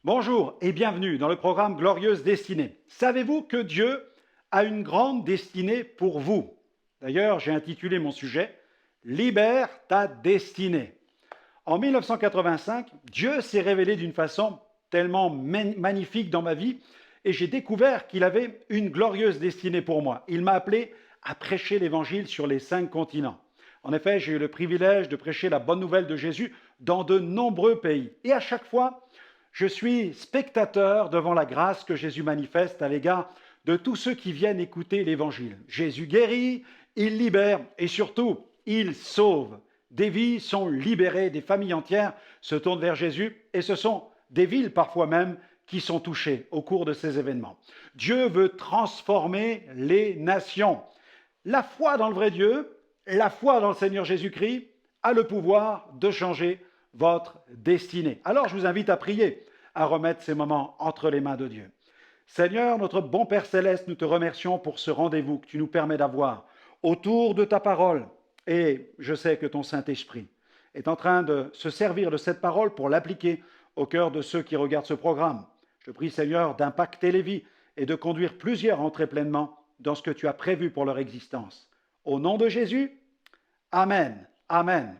Bonjour et bienvenue dans le programme Glorieuse Destinée. Savez-vous que Dieu a une grande destinée pour vous? D'ailleurs, j'ai intitulé mon sujet Libère ta destinée. En 1985, Dieu s'est révélé d'une façon tellement magnifique dans ma vie et j'ai découvert qu'il avait une glorieuse destinée pour moi. Il m'a appelé à prêcher l'évangile sur les 5 continents. En effet, j'ai eu le privilège de prêcher la bonne nouvelle de Jésus dans de nombreux pays. Et à chaque fois, je suis spectateur devant la grâce que Jésus manifeste à l'égard de tous ceux qui viennent écouter l'Évangile. Jésus guérit, il libère et surtout, il sauve. Des vies sont libérées, des familles entières se tournent vers Jésus et ce sont des villes parfois même qui sont touchées au cours de ces événements. Dieu veut transformer les nations. La foi dans le vrai Dieu, la foi dans le Seigneur Jésus-Christ a le pouvoir de changer votre destinée. Alors je vous invite à prier, à remettre ces moments entre les mains de Dieu. Seigneur, notre bon Père Céleste, nous te remercions pour ce rendez-vous que tu nous permets d'avoir autour de ta parole. Et je sais que ton Saint-Esprit est en train de se servir de cette parole pour l'appliquer au cœur de ceux qui regardent ce programme. Je prie, Seigneur, d'impacter les vies et de conduire plusieurs à entrer pleinement dans ce que tu as prévu pour leur existence. Au nom de Jésus, Amen. Amen.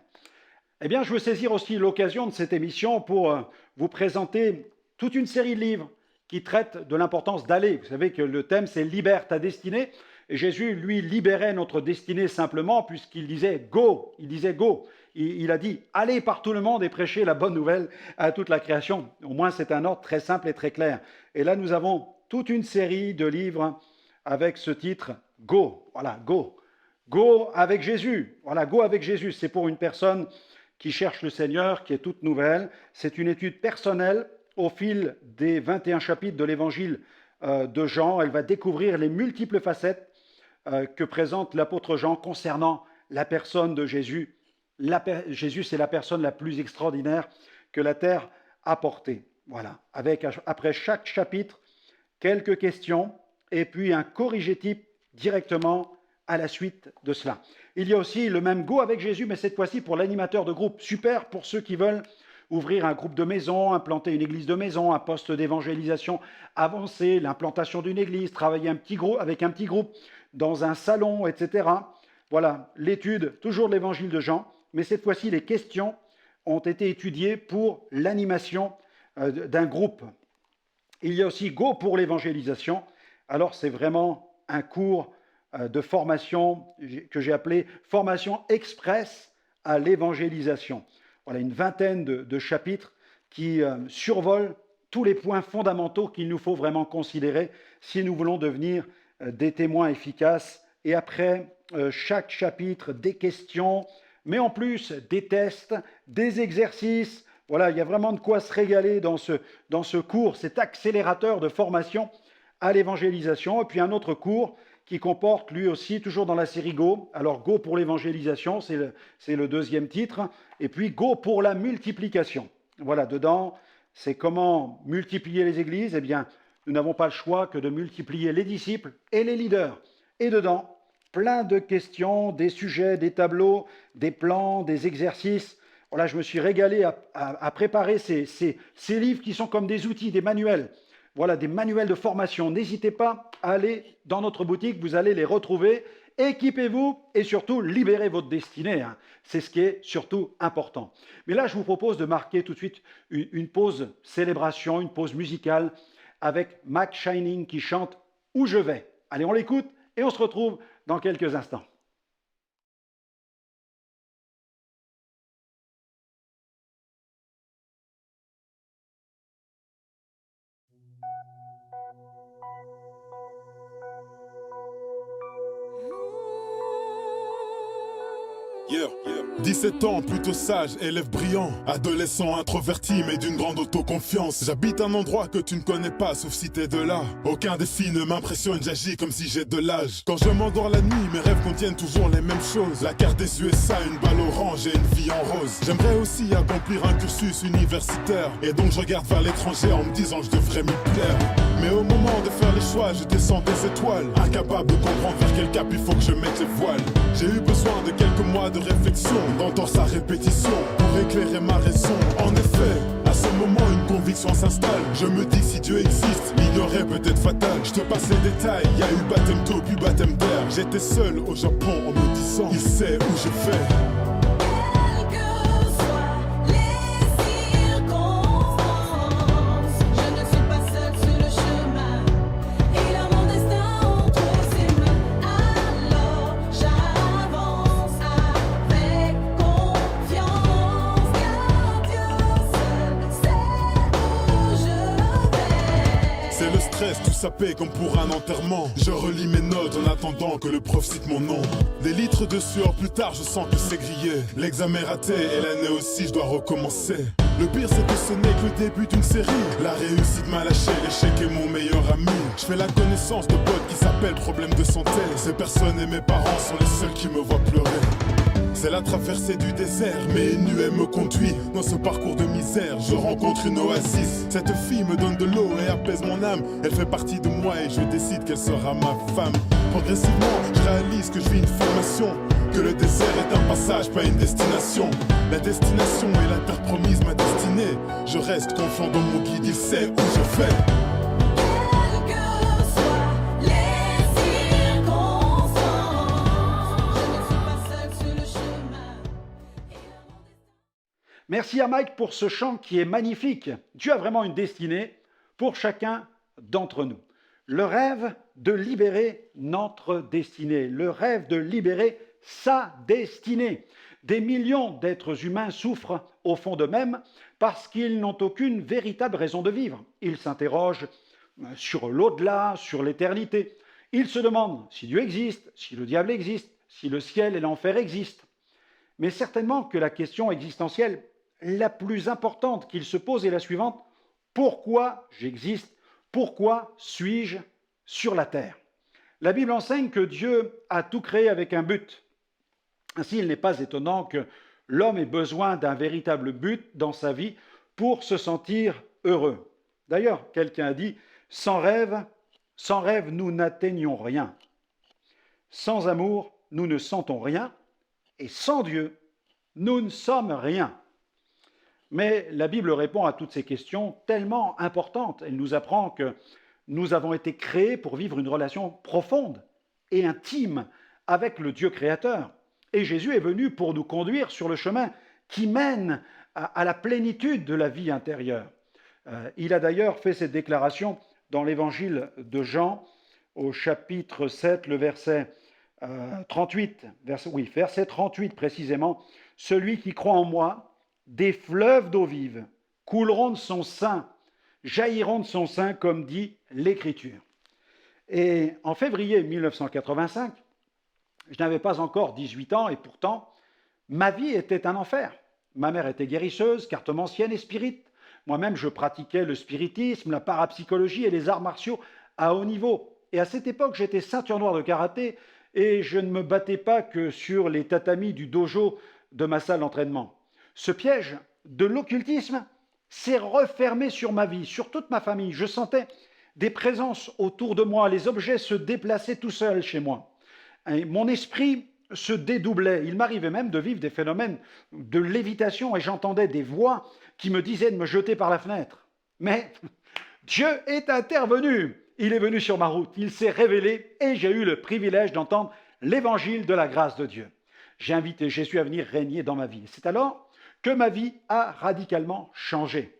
Eh bien, je veux saisir aussi l'occasion de cette émission pour vous présenter toute une série de livres qui traitent de l'importance d'aller. Vous savez que le thème, c'est « Libère ta destinée ». Et Jésus, lui, libérait notre destinée simplement puisqu'il disait « Go ». Il disait « Go ». Il a dit « Allez par tout le monde et prêchez la bonne nouvelle à toute la création ». Au moins, c'est un ordre très simple et très clair. Et là, nous avons toute une série de livres avec ce titre « Go ». Voilà, « Go ». Go avec Jésus. Voilà, « Go avec Jésus ». C'est pour une personne qui cherche le Seigneur, qui est toute nouvelle. C'est une étude personnelle au fil des 21 chapitres de l'évangile de Jean. Elle va découvrir les multiples facettes que présente l'apôtre Jean concernant la personne de Jésus. Jésus, c'est la personne la plus extraordinaire que la terre a portée. Voilà, avec après chaque chapitre, quelques questions et puis un corrigé-type directement à la suite de cela. Il y a aussi le même Go avec Jésus, mais cette fois-ci pour l'animateur de groupe. Super pour ceux qui veulent ouvrir un groupe de maison, implanter une église de maison, un poste d'évangélisation avancé, l'implantation d'une église, travailler avec un petit groupe dans un salon, etc. Voilà, l'étude, toujours de l'évangile de Jean, mais cette fois-ci, les questions ont été étudiées pour l'animation d'un groupe. Il y a aussi Go pour l'évangélisation. Alors, c'est vraiment un cours de formation que j'ai appelé « Formation express à l'évangélisation ». Voilà, une vingtaine de chapitres qui survolent tous les points fondamentaux qu'il nous faut vraiment considérer si nous voulons devenir des témoins efficaces. Et après chaque chapitre, des questions, mais en plus des tests, des exercices. Voilà, il y a vraiment de quoi se régaler dans ce cours, cet accélérateur de formation à l'évangélisation. Et puis un autre cours qui comporte lui aussi, toujours dans la série Go. Alors Go pour l'évangélisation, c'est le deuxième titre. Et puis Go pour la multiplication. Voilà, dedans, c'est comment multiplier les églises. Eh bien, nous n'avons pas le choix que de multiplier les disciples et les leaders. Et dedans, plein de questions, des sujets, des tableaux, des plans, des exercices. Voilà, je me suis régalé à préparer ces livres qui sont comme des outils, des manuels. Voilà, des manuels de formation. N'hésitez pas à aller dans notre boutique, vous allez les retrouver. Équipez-vous et surtout libérez votre destinée. C'est ce qui est surtout important. Mais là, je vous propose de marquer tout de suite une pause célébration, une pause musicale avec Mac Shining qui chante « Où je vais ». Allez, on l'écoute et on se retrouve dans quelques instants. Yeah. 17 ans, plutôt sage, élève brillant, adolescent introverti mais d'une grande autoconfiance. J'habite un endroit que tu ne connais pas sauf si t'es de là. Aucun défi ne m'impressionne, j'agis comme si j'ai de l'âge. Quand je m'endors la nuit, mes rêves contiennent toujours les mêmes choses. La carte des USA, une balle orange et une vie en rose. J'aimerais aussi accomplir un cursus universitaire, et donc je regarde vers l'étranger en me disant je devrais m'y plaire. Mais au moment de faire les choix, je descends des étoiles, incapable de comprendre vers quel cap il faut que je mette les voiles. J'ai eu besoin de quelques mois de réflexion, d'entendre sa répétition pour éclairer ma raison. En effet, à ce moment, une conviction conviction s'installe. Je me dis si Dieu existe, l'ignorer peut être fatal. Je te passe les détails, y a eu baptême d'eau puis baptême d'air. J'étais seul au Japon en me disant, il sait où je vais. Tout sapé comme pour un enterrement. Je relis mes notes en attendant que le prof cite mon nom. Des litres de sueur plus tard, je sens que c'est grillé. L'examen raté et l'année aussi, je dois recommencer. Le pire c'est que ce n'est que le début d'une série. La réussite m'a lâché, l'échec est mon meilleur ami. Je fais la connaissance de potes qui s'appellent problème de santé. Ces personnes et mes parents sont les seuls qui me voient pleurer. C'est la traversée du désert, mais une nuée me conduit. Dans ce parcours de misère, je rencontre une oasis. Cette fille me donne de l'eau et apaise mon âme. Elle fait partie de moi et je décide qu'elle sera ma femme. Progressivement, je réalise que je vis une formation, que le désert est un passage, pas une destination. La destination est la terre promise, ma destinée. Je reste confiant dans mon guide, il sait où je vais. Merci à Mike pour ce chant qui est magnifique. Dieu a vraiment une destinée pour chacun d'entre nous. Le rêve de libérer notre destinée, le rêve de libérer sa destinée. Des millions d'êtres humains souffrent au fond d'eux-mêmes parce qu'ils n'ont aucune véritable raison de vivre. Ils s'interrogent sur l'au-delà, sur l'éternité. Ils se demandent si Dieu existe, si le diable existe, si le ciel et l'enfer existent. Mais certainement que la question existentielle la plus importante qu'il se pose est la suivante: pourquoi j'existe? Pourquoi suis-je sur la terre? La Bible enseigne que Dieu a tout créé avec un but. Ainsi, il n'est pas étonnant que l'homme ait besoin d'un véritable but dans sa vie pour se sentir heureux. D'ailleurs, quelqu'un a dit, sans rêve, nous n'atteignons rien. Sans amour, nous ne sentons rien. Et sans Dieu, nous ne sommes rien. Mais la Bible répond à toutes ces questions tellement importantes. Elle nous apprend que nous avons été créés pour vivre une relation profonde et intime avec le Dieu créateur. Et Jésus est venu pour nous conduire sur le chemin qui mène à la plénitude de la vie intérieure. Il a d'ailleurs fait cette déclaration dans l'évangile de Jean, au chapitre 7, le verset 38, verset 38 précisément. « Celui qui croit en moi, des fleuves d'eau vive couleront de son sein, jailliront de son sein, comme dit l'Écriture. » Et en février 1985, je n'avais pas encore 18 ans et pourtant, ma vie était un enfer. Ma mère était guérisseuse, cartomancienne et spirite. Moi-même, je pratiquais le spiritisme, la parapsychologie et les arts martiaux à haut niveau. Et à cette époque, j'étais ceinture noire de karaté et je ne me battais pas que sur les tatamis du dojo de ma salle d'entraînement. Ce piège de l'occultisme s'est refermé sur ma vie, sur toute ma famille. Je sentais des présences autour de moi, les objets se déplaçaient tout seuls chez moi. Et mon esprit se dédoublait. Il m'arrivait même de vivre des phénomènes de lévitation et j'entendais des voix qui me disaient de me jeter par la fenêtre. Mais Dieu est intervenu. Il est venu sur ma route, il s'est révélé et j'ai eu le privilège d'entendre l'évangile de la grâce de Dieu. J'ai invité Jésus à venir régner dans ma vie. C'est alors que ma vie a radicalement changé.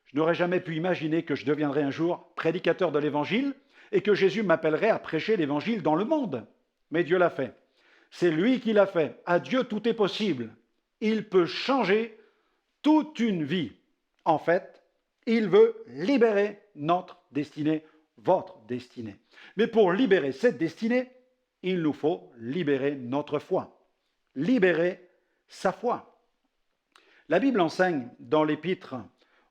Je n'aurais jamais pu imaginer que je deviendrais un jour prédicateur de l'Évangile et que Jésus m'appellerait à prêcher l'Évangile dans le monde. Mais Dieu l'a fait. C'est lui qui l'a fait. À Dieu, tout est possible. Il peut changer toute une vie. En fait, il veut libérer notre destinée, votre destinée. Mais pour libérer cette destinée, il nous faut libérer notre foi. Libérer sa foi. La Bible enseigne dans l'Épître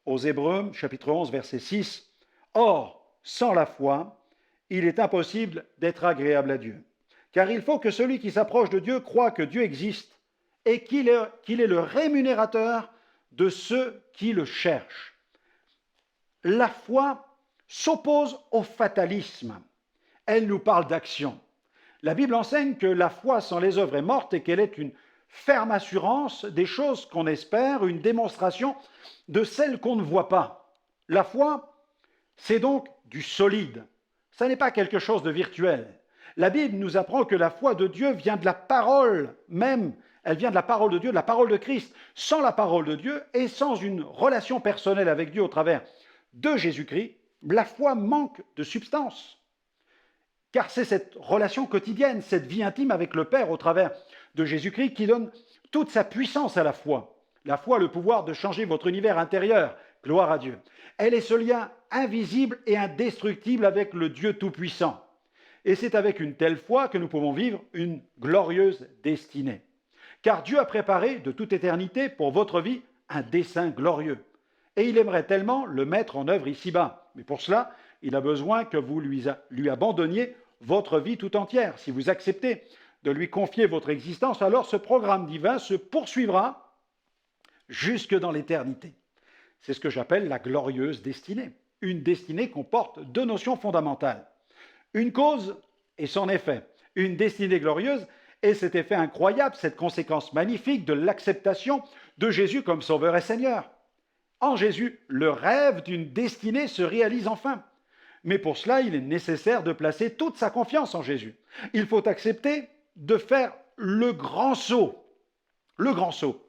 aux Hébreux, chapitre 11, verset 6, « Or, sans la foi, il est impossible d'être agréable à Dieu. Car il faut que celui qui s'approche de Dieu croie que Dieu existe et qu'il est le rémunérateur de ceux qui le cherchent. » La foi s'oppose au fatalisme. Elle nous parle d'action. La Bible enseigne que la foi sans les œuvres est morte et qu'elle est une ferme assurance des choses qu'on espère, une démonstration de celles qu'on ne voit pas. La foi, c'est donc du solide. Ça n'est pas quelque chose de virtuel. La Bible nous apprend que la foi de Dieu vient de la parole même. Elle vient de la parole de Dieu, de la parole de Christ. Sans la parole de Dieu et sans une relation personnelle avec Dieu au travers de Jésus-Christ, la foi manque de substance. Car c'est cette relation quotidienne, cette vie intime avec le Père au travers de Jésus-Christ qui donne toute sa puissance à la foi. La foi a le pouvoir de changer votre univers intérieur. Gloire à Dieu. Elle est ce lien invisible et indestructible avec le Dieu Tout-Puissant. Et c'est avec une telle foi que nous pouvons vivre une glorieuse destinée. Car Dieu a préparé de toute éternité pour votre vie un dessein glorieux. Et il aimerait tellement le mettre en œuvre ici-bas. Mais pour cela, il a besoin que vous lui abandonniez votre vie tout entière. Si vous acceptez de lui confier votre existence, alors ce programme divin se poursuivra jusque dans l'éternité. C'est ce que j'appelle la glorieuse destinée. Une destinée comporte deux notions fondamentales. Une cause et son effet. Une destinée glorieuse et cet effet incroyable, cette conséquence magnifique de l'acceptation de Jésus comme Sauveur et Seigneur. En Jésus, le rêve d'une destinée se réalise enfin. Mais pour cela, il est nécessaire de placer toute sa confiance en Jésus. Il faut accepter de faire le grand saut. Le grand saut.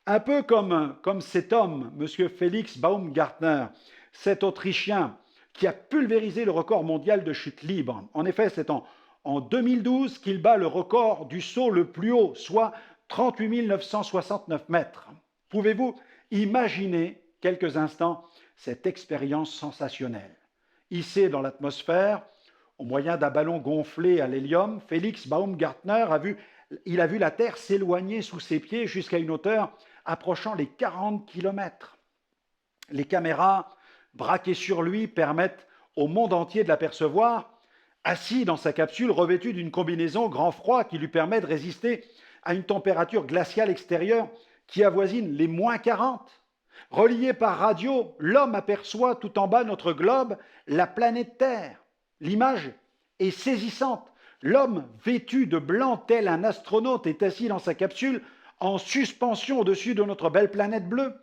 Un peu comme cet homme, M. Félix Baumgartner, cet Autrichien qui a pulvérisé le record mondial de chute libre. En effet, c'est en 2012 qu'il bat le record du saut le plus haut, soit 38 969 mètres. Pouvez-vous imaginer quelques instants cette expérience sensationnelle? Hissé dans l'atmosphère, au moyen d'un ballon gonflé à l'hélium, Félix Baumgartner a vu la Terre s'éloigner sous ses pieds jusqu'à une hauteur approchant les 40 km. Les caméras braquées sur lui permettent au monde entier de l'apercevoir, assis dans sa capsule revêtue d'une combinaison grand froid qui lui permet de résister à une température glaciale extérieure qui avoisine les moins 40. Relié par radio, l'homme aperçoit tout en bas notre globe la planète Terre. L'image est saisissante. L'homme, vêtu de blanc tel un astronaute, est assis dans sa capsule en suspension au-dessus de notre belle planète bleue,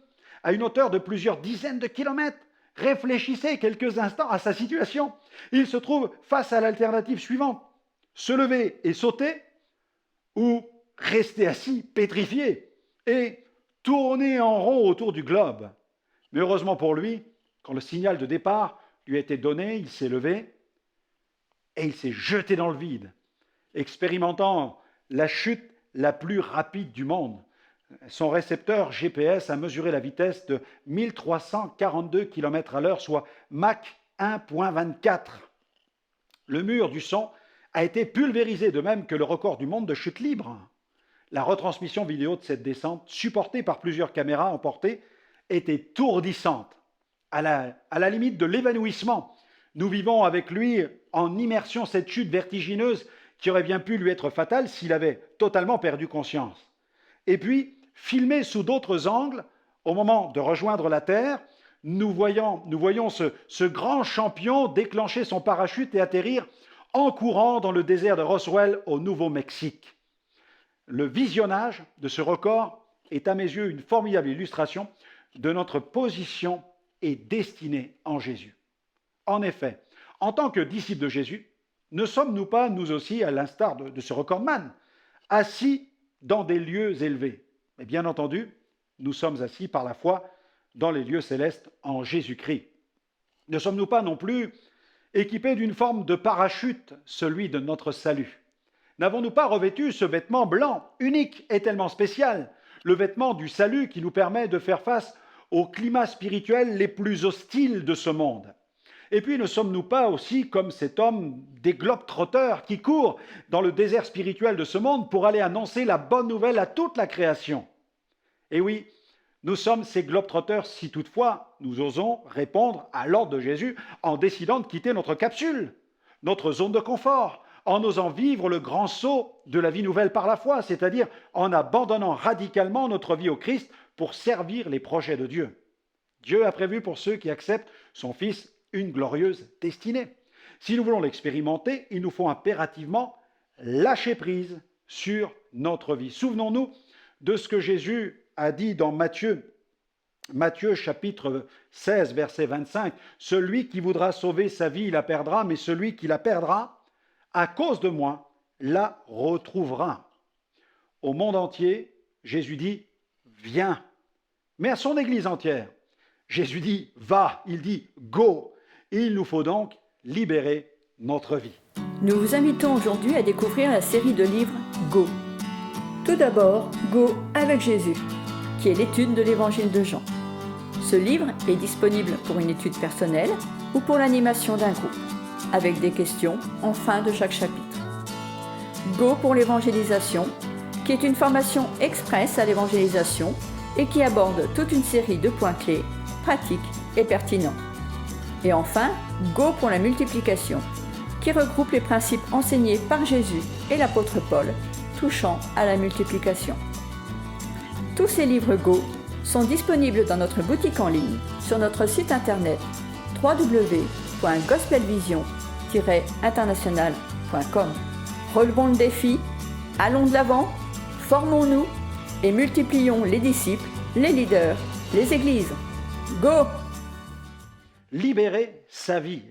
à une hauteur de plusieurs dizaines de kilomètres. Réfléchissez quelques instants à sa situation. Il se trouve face à l'alternative suivante. Se lever et sauter, ou rester assis, pétrifié, et tourner en rond autour du globe. Mais heureusement pour lui, quand le signal de départ lui a été donné, il s'est levé et il s'est jeté dans le vide, expérimentant la chute la plus rapide du monde. Son récepteur GPS a mesuré la vitesse de 1342 km/h, soit Mach 1.24. Le mur du son a été pulvérisé, de même que le record du monde de chute libre. La retransmission vidéo de cette descente, supportée par plusieurs caméras emportées, est étourdissante, à la limite de l'évanouissement. Nous vivons avec lui en immersion cette chute vertigineuse qui aurait bien pu lui être fatale s'il avait totalement perdu conscience. Et puis, filmé sous d'autres angles, au moment de rejoindre la Terre, nous voyons ce grand champion déclencher son parachute et atterrir en courant dans le désert de Roswell au Nouveau-Mexique. Le visionnage de ce record est à mes yeux une formidable illustration de notre position et destinée en Jésus. En effet, en tant que disciples de Jésus, ne sommes-nous pas, nous aussi, à l'instar de ce recordman, assis dans des lieux élevés? Mais bien entendu, nous sommes assis par la foi dans les lieux célestes en Jésus-Christ. Ne sommes-nous pas non plus équipés d'une forme de parachute, celui de notre salut? N'avons-nous pas revêtu ce vêtement blanc, unique et tellement spécial, le vêtement du salut qui nous permet de faire face aux climats spirituels les plus hostiles de ce monde? Et puis, ne sommes-nous pas aussi comme cet homme des globe-trotteurs qui courent dans le désert spirituel de ce monde pour aller annoncer la bonne nouvelle à toute la création? Et oui, nous sommes ces globe-trotteurs si toutefois nous osons répondre à l'ordre de Jésus en décidant de quitter notre capsule, notre zone de confort, en osant vivre le grand saut de la vie nouvelle par la foi, c'est-à-dire en abandonnant radicalement notre vie au Christ pour servir les projets de Dieu. Dieu a prévu pour ceux qui acceptent son Fils une glorieuse destinée. Si nous voulons l'expérimenter, il nous faut impérativement lâcher prise sur notre vie. Souvenons-nous de ce que Jésus a dit dans Matthieu Matthieu chapitre 16, verset 25, « Celui qui voudra sauver sa vie la perdra, mais celui qui la perdra, à cause de moi, la retrouvera. » Au monde entier, Jésus dit « Viens ». Mais à son Église entière, Jésus dit « Va », il dit « Go ». Il nous faut donc libérer notre vie. Nous vous invitons aujourd'hui à découvrir la série de livres Go. Tout d'abord, Go avec Jésus, qui est l'étude de l'évangile de Jean. Ce livre est disponible pour une étude personnelle ou pour l'animation d'un groupe, avec des questions en fin de chaque chapitre. Go pour l'évangélisation, qui est une formation express à l'évangélisation et qui aborde toute une série de points clés, pratiques et pertinents. Et enfin, Go pour la multiplication, qui regroupe les principes enseignés par Jésus et l'apôtre Paul, touchant à la multiplication. Tous ces livres Go sont disponibles dans notre boutique en ligne, sur notre site internet www.gospelvision-international.com. Relevons le défi, allons de l'avant, formons-nous et multiplions les disciples, les leaders, les églises. Go! Libérer sa vie,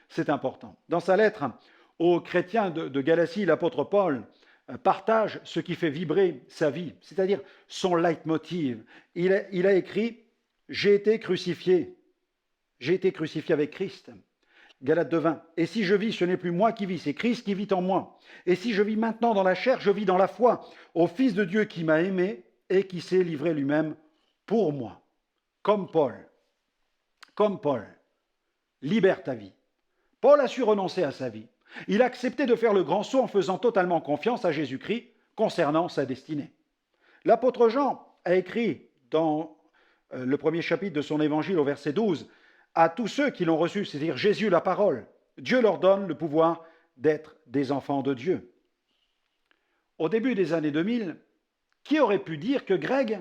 c'est important. Dans sa lettre aux chrétiens de Galatie, l'apôtre Paul partage ce qui fait vibrer sa vie, c'est-à-dire son leitmotiv. Il a écrit « J'ai été crucifié avec Christ ». Galates 2:20. « Et si je vis, ce n'est plus moi qui vis, c'est Christ qui vit en moi. Et si je vis maintenant dans la chair, je vis dans la foi, au Fils de Dieu qui m'a aimé et qui s'est livré lui-même pour moi. » Comme Paul, libère ta vie. Paul a su renoncer à sa vie. Il a accepté de faire le grand saut en faisant totalement confiance à Jésus-Christ concernant sa destinée. L'apôtre Jean a écrit dans le premier chapitre de son évangile au verset 12, « À tous ceux qui l'ont reçu, c'est-à-dire Jésus la parole, Dieu leur donne le pouvoir d'être des enfants de Dieu. » Au début des années 2000, qui aurait pu dire que Greg,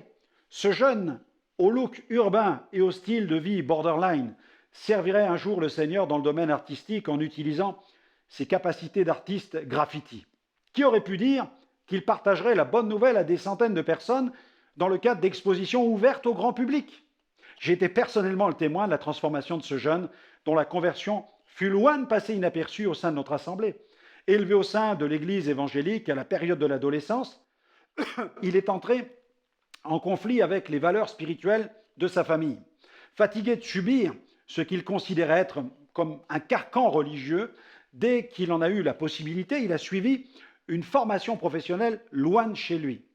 ce jeune au look urbain et au style de vie borderline, servirait un jour le Seigneur dans le domaine artistique en utilisant ses capacités d'artiste graffiti? Qui aurait pu dire qu'il partagerait la bonne nouvelle à des centaines de personnes dans le cadre d'expositions ouvertes au grand public? J'ai été personnellement le témoin de la transformation de ce jeune dont la conversion fut loin de passer inaperçue au sein de notre assemblée. Élevé au sein de l'église évangélique à la période de l'adolescence, il est entré en conflit avec les valeurs spirituelles de sa famille. Fatigué de subir ce qu'il considérait être comme un carcan religieux, dès qu'il en a eu la possibilité, il a suivi une formation professionnelle loin de chez lui.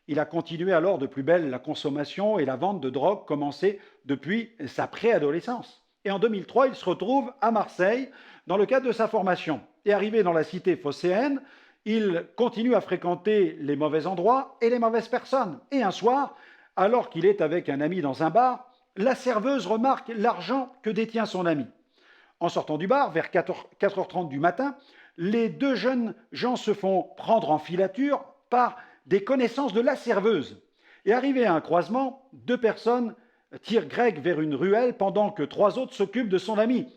Il a continué alors de plus belle la consommation et la vente de drogue commencée depuis sa préadolescence. Et en 2003, il se retrouve à Marseille dans le cadre de sa formation. Et arrivé dans la cité phocéenne, il continue à fréquenter les mauvais endroits et les mauvaises personnes. Et un soir, alors qu'il est avec un ami dans un bar, la serveuse remarque l'argent que détient son ami. En sortant du bar, vers 4h30 du matin, les deux jeunes gens se font prendre en filature par des connaissances de la serveuse. Et arrivé à un croisement, deux personnes tirent Greg vers une ruelle pendant que trois autres s'occupent de son ami.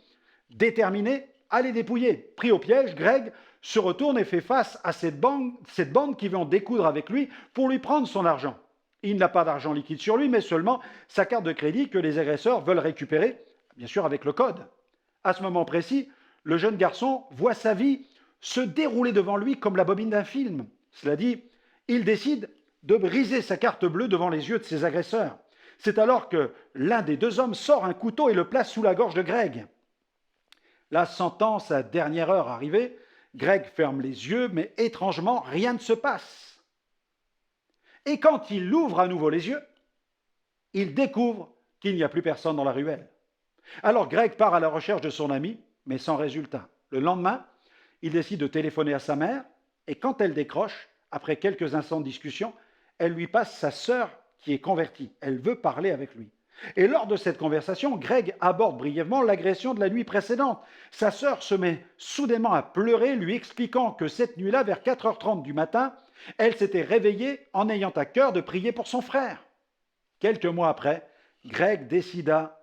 Déterminé à les dépouiller. Pris au piège, Greg se retourne et fait face à cette bande qui veut en découdre avec lui pour lui prendre son argent. Il n'a pas d'argent liquide sur lui, mais seulement sa carte de crédit que les agresseurs veulent récupérer, bien sûr avec le code. À ce moment précis, le jeune garçon voit sa vie se dérouler devant lui comme la bobine d'un film. Cela dit, il décide de briser sa carte bleue devant les yeux de ses agresseurs. C'est alors que l'un des deux hommes sort un couteau et le place sous la gorge de Greg. Là, sentant sa dernière heure arriver, Greg ferme les yeux, mais étrangement, rien ne se passe. Et quand il ouvre à nouveau les yeux, il découvre qu'il n'y a plus personne dans la ruelle. Alors Greg part à la recherche de son ami, mais sans résultat. Le lendemain, il décide de téléphoner à sa mère, et quand elle décroche, après quelques instants de discussion, elle lui passe sa sœur qui est convertie. Elle veut parler avec lui. Et lors de cette conversation, Greg aborde brièvement l'agression de la nuit précédente. Sa sœur se met soudainement à pleurer, lui expliquant que cette nuit-là, vers 4h30 du matin, elle s'était réveillée en ayant à cœur de prier pour son frère. Quelques mois après, Greg décida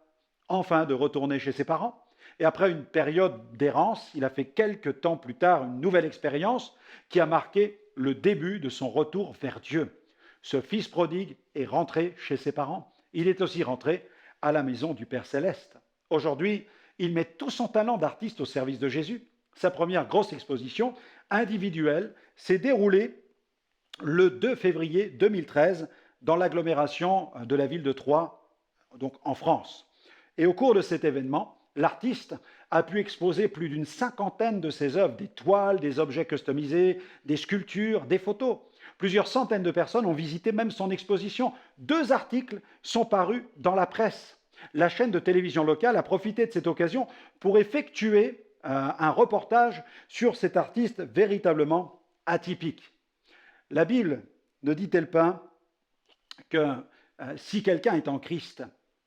enfin de retourner chez ses parents. Et après une période d'errance, il a fait quelques temps plus tard une nouvelle expérience qui a marqué le début de son retour vers Dieu. Ce fils prodigue est rentré chez ses parents Il est aussi rentré à la maison du Père Céleste. Aujourd'hui, il met tout son talent d'artiste au service de Jésus. Sa première grosse exposition individuelle s'est déroulée le 2 février 2013 dans l'agglomération de la ville de Troyes, donc en France. Et au cours de cet événement, l'artiste a pu exposer plus d'une cinquantaine de ses œuvres, des toiles, des objets customisés, des sculptures, des photos. Plusieurs centaines de personnes ont visité même son exposition. 2 articles sont parus dans la presse. La chaîne de télévision locale a profité de cette occasion pour effectuer un reportage sur cet artiste véritablement atypique. La Bible ne dit-elle pas que si quelqu'un est en Christ,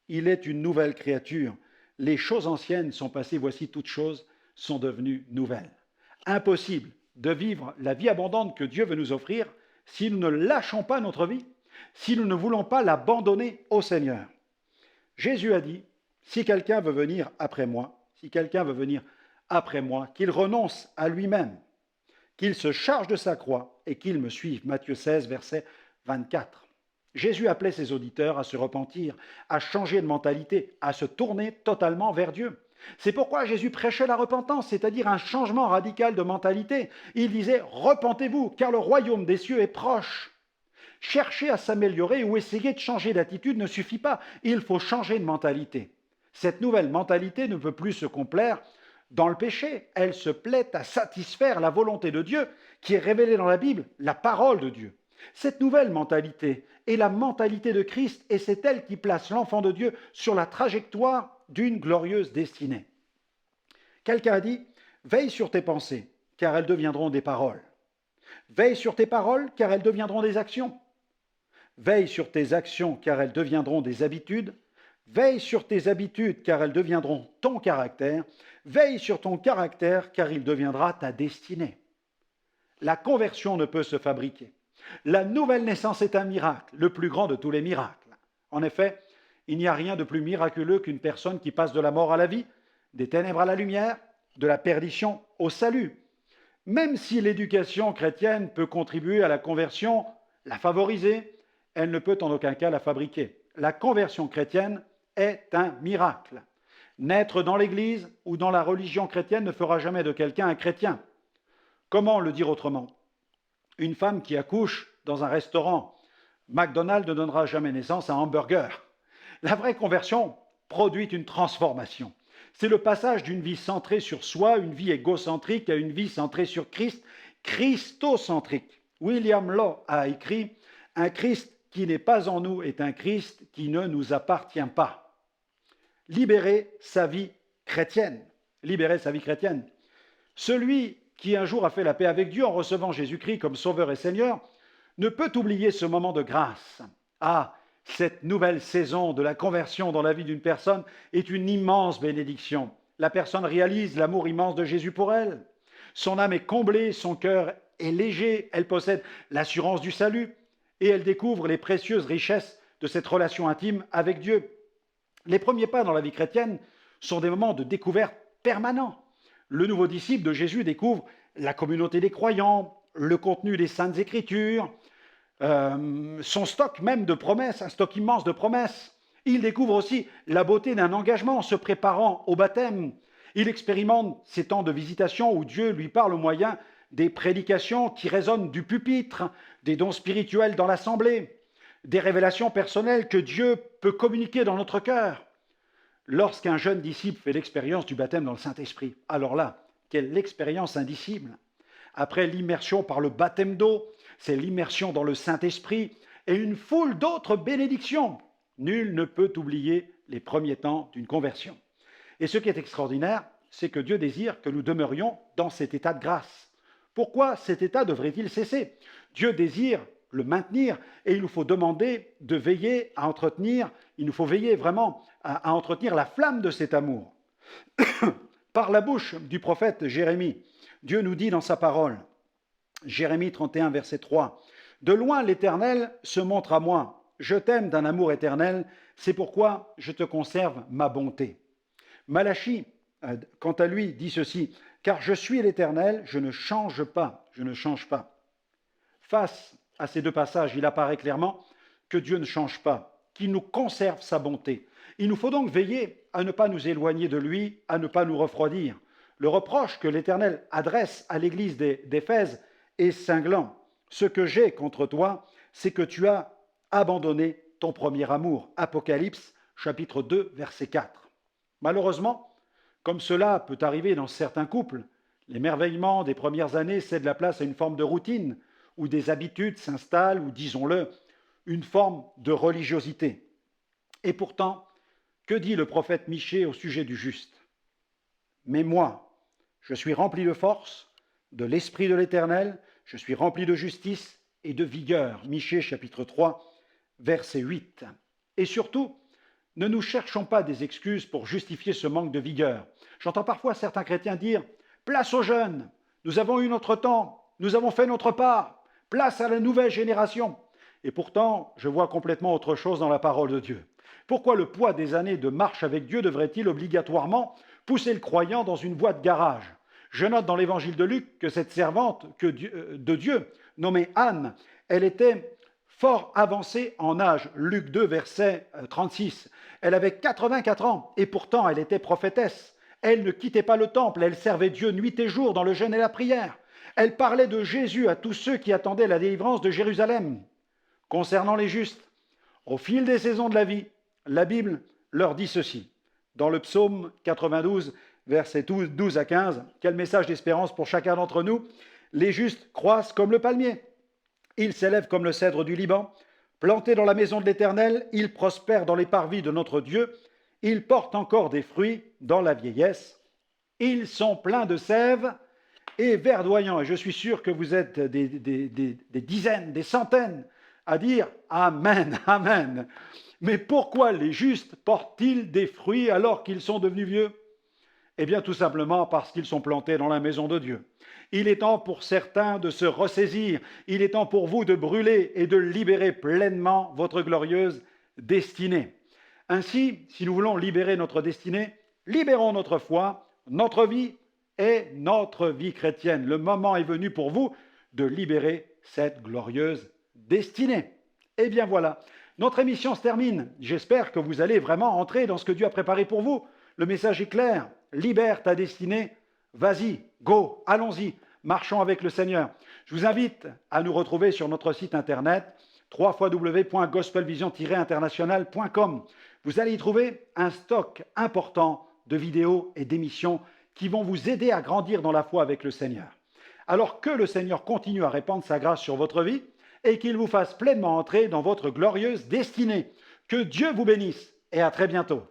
il est une nouvelle créature. Les choses anciennes sont passées, voici toutes choses sont devenues nouvelles. Impossible de vivre la vie abondante que Dieu veut nous offrir si nous ne lâchons pas notre vie, si nous ne voulons pas l'abandonner au Seigneur. Jésus a dit, si quelqu'un veut venir après moi, qu'il renonce à lui-même, qu'il se charge de sa croix et qu'il me suive. Matthieu 16, verset 24. Jésus appelait ses auditeurs à se repentir, à changer de mentalité, à se tourner totalement vers Dieu. C'est pourquoi Jésus prêchait la repentance, c'est-à-dire un changement radical de mentalité. Il disait « Repentez-vous, car le royaume des cieux est proche ». Chercher à s'améliorer ou essayer de changer d'attitude ne suffit pas. Il faut changer de mentalité. Cette nouvelle mentalité ne peut plus se complaire dans le péché. Elle se plaît à satisfaire la volonté de Dieu qui est révélée dans la Bible, la parole de Dieu. Cette nouvelle mentalité est la mentalité de Christ et c'est elle qui place l'enfant de Dieu sur la trajectoire d'une glorieuse destinée. Quelqu'un a dit « Veille sur tes pensées, car elles deviendront des paroles. Veille sur tes paroles, car elles deviendront des actions. Veille sur tes actions, car elles deviendront des habitudes. Veille sur tes habitudes, car elles deviendront ton caractère. Veille sur ton caractère, car il deviendra ta destinée. » La conversion ne peut se fabriquer. La nouvelle naissance est un miracle, le plus grand de tous les miracles. En effet, il n'y a rien de plus miraculeux qu'une personne qui passe de la mort à la vie, des ténèbres à la lumière, de la perdition au salut. Même si l'éducation chrétienne peut contribuer à la conversion, la favoriser, elle ne peut en aucun cas la fabriquer. La conversion chrétienne est un miracle. Naître dans l'Église ou dans la religion chrétienne ne fera jamais de quelqu'un un chrétien. Comment le dire autrement ? Une femme qui accouche dans un restaurant McDonald's ne donnera jamais naissance à un hamburger. La vraie conversion produit une transformation. C'est le passage d'une vie centrée sur soi, une vie égocentrique, à une vie centrée sur Christ, christocentrique. William Law a écrit « Un Christ qui n'est pas en nous est un Christ qui ne nous appartient pas. » Libérer sa vie chrétienne. Libérer sa vie chrétienne. Celui qui un jour a fait la paix avec Dieu en recevant Jésus-Christ comme Sauveur et Seigneur, ne peut oublier ce moment de grâce. Ah, cette nouvelle saison de la conversion dans la vie d'une personne est une immense bénédiction. La personne réalise l'amour immense de Jésus pour elle. Son âme est comblée, son cœur est léger, elle possède l'assurance du salut et elle découvre les précieuses richesses de cette relation intime avec Dieu. Les premiers pas dans la vie chrétienne sont des moments de découverte permanents. Le nouveau disciple de Jésus découvre la communauté des croyants, le contenu des Saintes Écritures, son stock même de promesses, un stock immense de promesses. Il découvre aussi la beauté d'un engagement en se préparant au baptême. Il expérimente ces temps de visitation où Dieu lui parle au moyen des prédications qui résonnent du pupitre, des dons spirituels dans l'assemblée, des révélations personnelles que Dieu peut communiquer dans notre cœur. Lorsqu'un jeune disciple fait l'expérience du baptême dans le Saint-Esprit, alors là, quelle expérience indicible! Après l'immersion par le baptême d'eau, c'est l'immersion dans le Saint-Esprit et une foule d'autres bénédictions. Nul ne peut oublier les premiers temps d'une conversion. Et ce qui est extraordinaire, c'est que Dieu désire que nous demeurions dans cet état de grâce. Pourquoi cet état devrait-il cesser? Dieu désire le maintenir et il nous faut demander de veiller à entretenir, il nous faut veiller vraiment à entretenir la flamme de cet amour. Par la bouche du prophète Jérémie, Dieu nous dit dans sa parole, Jérémie 31, verset 3, « De loin l'Éternel se montre à moi, je t'aime d'un amour éternel, c'est pourquoi je te conserve ma bonté. » Malachie, quant à lui, dit ceci, « Car je suis l'Éternel, je ne change pas, je ne change pas. » Face à ces deux passages, il apparaît clairement que Dieu ne change pas, qui nous conserve sa bonté. Il nous faut donc veiller à ne pas nous éloigner de lui, à ne pas nous refroidir. Le reproche que l'Éternel adresse à l'église d'Éphèse est cinglant. Ce que j'ai contre toi, c'est que tu as abandonné ton premier amour. Apocalypse, chapitre 2, verset 4. Malheureusement, comme cela peut arriver dans certains couples, l'émerveillement des premières années cède la place à une forme de routine, où des habitudes s'installent, ou disons-le, une forme de religiosité. Et pourtant, que dit le prophète Michée au sujet du juste? Mais moi, je suis rempli de force, de l'Esprit de l'Éternel, je suis rempli de justice et de vigueur. Michée, chapitre 3, verset 8. Et surtout, ne nous cherchons pas des excuses pour justifier ce manque de vigueur. J'entends parfois certains chrétiens dire « Place aux jeunes, nous avons eu notre temps, nous avons fait notre part, place à la nouvelle génération ». Et pourtant, je vois complètement autre chose dans la parole de Dieu. Pourquoi le poids des années de marche avec Dieu devrait-il obligatoirement pousser le croyant dans une voie de garage? Je note dans l'évangile de Luc que cette servante de Dieu, nommée Anne, elle était fort avancée en âge. Luc 2, verset 36. Elle avait 84 ans et pourtant elle était prophétesse. Elle ne quittait pas le temple, elle servait Dieu nuit et jour dans le jeûne et la prière. Elle parlait de Jésus à tous ceux qui attendaient la délivrance de Jérusalem. Concernant les justes, au fil des saisons de la vie, la Bible leur dit ceci. Dans le psaume 92, versets 12 à 15, quel message d'espérance pour chacun d'entre nous. Les justes croissent comme le palmier. Ils s'élèvent comme le cèdre du Liban. Plantés dans la maison de l'Éternel, ils prospèrent dans les parvis de notre Dieu. Ils portent encore des fruits dans la vieillesse. Ils sont pleins de sève et verdoyants. Et je suis sûr que vous êtes des dizaines, des centaines à dire « Amen, Amen ». Mais pourquoi les justes portent-ils des fruits alors qu'ils sont devenus vieux? Eh bien, tout simplement parce qu'ils sont plantés dans la maison de Dieu. Il est temps pour certains de se ressaisir. Il est temps pour vous de brûler et de libérer pleinement votre glorieuse destinée. Ainsi, si nous voulons libérer notre destinée, libérons notre foi, notre vie et notre vie chrétienne. Le moment est venu pour vous de libérer cette glorieuse destinée. Eh bien voilà, notre émission se termine. J'espère que vous allez vraiment entrer dans ce que Dieu a préparé pour vous. Le message est clair. Libère ta destinée. Vas-y, go, allons-y, marchons avec le Seigneur. Je vous invite à nous retrouver sur notre site internet www.gospelvision-international.com. Vous allez y trouver un stock important de vidéos et d'émissions qui vont vous aider à grandir dans la foi avec le Seigneur. Alors que le Seigneur continue à répandre sa grâce sur votre vie et qu'il vous fasse pleinement entrer dans votre glorieuse destinée. Que Dieu vous bénisse et à très bientôt.